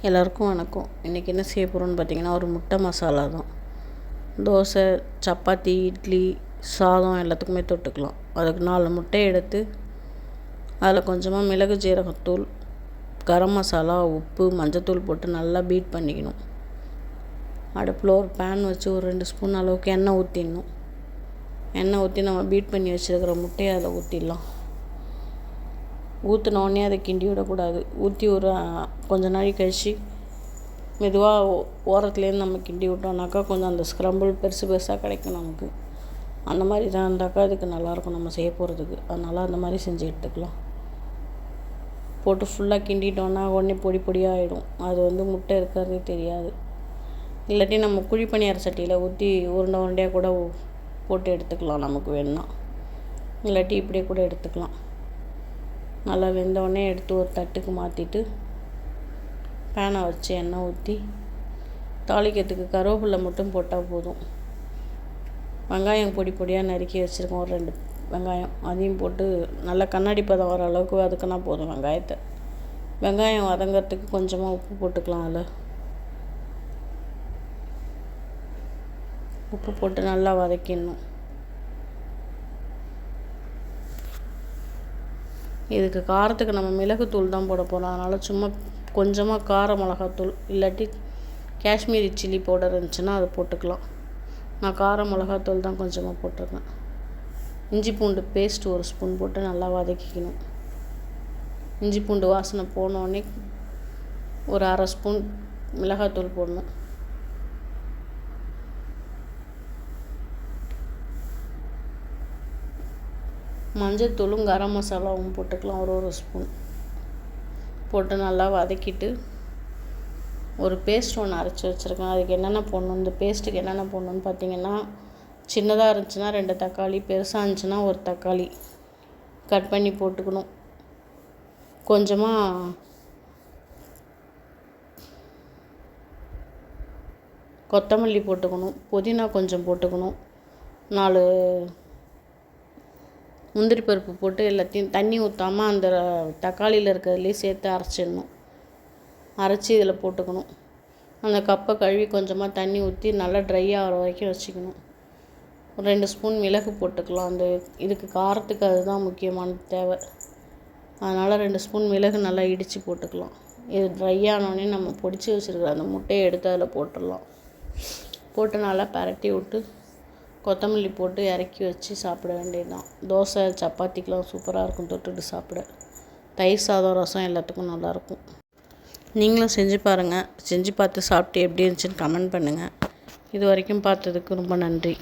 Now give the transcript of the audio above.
எல்லாருக்கும் வணக்கம். இன்றைக்கி என்ன செய்ய போகிறோன்னு பார்த்தீங்கன்னா, ஒரு முட்டை மசாலா தான். தோசை, சப்பாத்தி, இட்லி, சாதம் எல்லாத்துக்குமே தொட்டுக்கலாம். அதுக்கு 4 முட்டையை எடுத்து அதில் கொஞ்சமாக மிளகு, ஜீரகத்தூள், கரம் மசாலா, உப்பு, மஞ்சத்தூள் போட்டு நல்லா பீட் பண்ணிக்கணும். அடுப்பில் ஒரு பேன் வச்சு ஒரு 2 ஸ்பூன் அளவுக்கு எண்ணெய் ஊற்றிடணும். எண்ணெய் ஊற்றி நம்ம பீட் பண்ணி வச்சுருக்கிற முட்டையை அதில் ஊற்றிடலாம். ஊற்றினோடனே அதை கிண்டி விடக்கூடாது. ஊற்றி ஒரு கொஞ்ச நாள் கழித்து மெதுவாக ஓரத்துலேருந்து நம்ம கிண்டி விட்டோம்னாக்கா கொஞ்சம் அந்த ஸ்க்ரம்பிள் பெருசு பெருசாக கிடைக்கும் நமக்கு. அந்த மாதிரி தான் இருந்தாக்கா அதுக்கு நல்லாயிருக்கும் நம்ம செய்ய போகிறதுக்கு. அதனால் அந்த மாதிரி செஞ்சு எடுத்துக்கலாம். போட்டு ஃபுல்லாக கிண்டிட்டோன்னா உடனே பொடி பொடியாக ஆகிடும். அது முட்டை இருக்கிறதே தெரியாது. இல்லாட்டி நம்ம குழி பணியார சட்டியில் ஊற்றி உருண்டை உருண்டையாக கூட போட்டு எடுத்துக்கலாம் நமக்கு வேணும்னா. இல்லாட்டி இப்படியே கூட எடுத்துக்கலாம். நல்லா வெந்தோடனே எடுத்து ஒரு தட்டுக்கு மாற்றிட்டு பேனை வச்சு எண்ணெய் ஊற்றி தாளிக்கிறதுக்கு கருவேப்பிலை மட்டும் போட்டால் போதும். வெங்காயம் பொடி பொடியாக நறுக்கி வச்சுருக்கோம். ஒரு 2 வெங்காயம் அதையும் போட்டு நல்லா கண்ணாடி பதம் வர அளவுக்கு வதக்கினா போதும். வெங்காயம் வதங்கிறதுக்கு கொஞ்சமாக உப்பு போட்டுக்கலாம். அதில் உப்பு போட்டு நல்லா வதக்கிடணும். இதுக்கு காரத்துக்கு நம்ம மிளகுத்தூள் தான் போட போகிறோம். அதனால் சும்மா கொஞ்சமாக கார மிளகாத்தூள் இல்லாட்டி காஷ்மீரி சில்லி பவுடர் இருந்துச்சுன்னா அதை போட்டுக்கலாம். நான் கார மிளகாத்தூள் தான் கொஞ்சமாக போட்டிருக்கேன். இஞ்சி பூண்டு பேஸ்ட் 1 ஸ்பூன் போட்டு நல்லா வதக்கிக்கணும். இஞ்சி பூண்டு வாசனை போனோடனே ஒரு 1/2 ஸ்பூன் மிளகாத்தூள் போடணும். மஞ்சத்தூளும் கரம் மசாலாவும் போட்டுக்கலாம். ஒரு ஸ்பூன் போட்டு நல்லா வதக்கிட்டு ஒரு பேஸ்ட் ஒன்று அரைச்சி வச்சுருக்கேன். அதுக்கு என்னென்ன போடணும், இந்த பேஸ்ட்டுக்கு என்னென்ன போடணுன்னு பார்த்தீங்கன்னா, சின்னதாக இருந்துச்சுன்னா 2 தக்காளி, பெருசாக இருந்துச்சுன்னா 1 தக்காளி கட் பண்ணி போட்டுக்கணும். கொஞ்சமாக கொத்தமல்லி போட்டுக்கணும். புதினா கொஞ்சம் போட்டுக்கணும். 4 முந்திரி பருப்பு போட்டு எல்லாத்தையும் தண்ணி ஊற்றாமல் அந்த தக்காளியில் இருக்கிறதுலேயே சேர்த்து அரைச்சிடணும். அரைச்சி இதில் போட்டுக்கணும். அந்த கப்பை கழுவி கொஞ்சமாக தண்ணி ஊற்றி நல்லா ட்ரை ஆகிற வரைக்கும் வச்சுக்கணும். ஒரு 2 ஸ்பூன் மிளகு போட்டுக்கலாம். இதுக்கு காரத்துக்கு அதுதான் முக்கியமான தேவை. அதனால் 2 ஸ்பூன் மிளகு நல்லா இடித்து போட்டுக்கலாம். இது ட்ரை ஆனோடனே நம்ம பொடிச்சு வச்சுருக்கிற அந்த முட்டையை எடுத்து அதில் போட்டுடலாம். போட்டு நல்லா பரட்டி விட்டு கொத்தமல்லி போட்டு இறக்கி வச்சு சாப்பிட வேண்டியது தான். தோசை, சப்பாத்திக்கெலாம் சூப்பராக இருக்கும் தொட்டுட்டு சாப்பிட. தயிர் சாதம், ரசம் எல்லாத்துக்கும் நல்லாயிருக்கும். நீங்களும் செஞ்சு பாருங்கள். செஞ்சு பார்த்து சாப்பிட்டு எப்படி இருந்துச்சுன்னு கமெண்ட் பண்ணுங்கள். இது வரைக்கும் பார்த்ததுக்கு ரொம்ப நன்றி.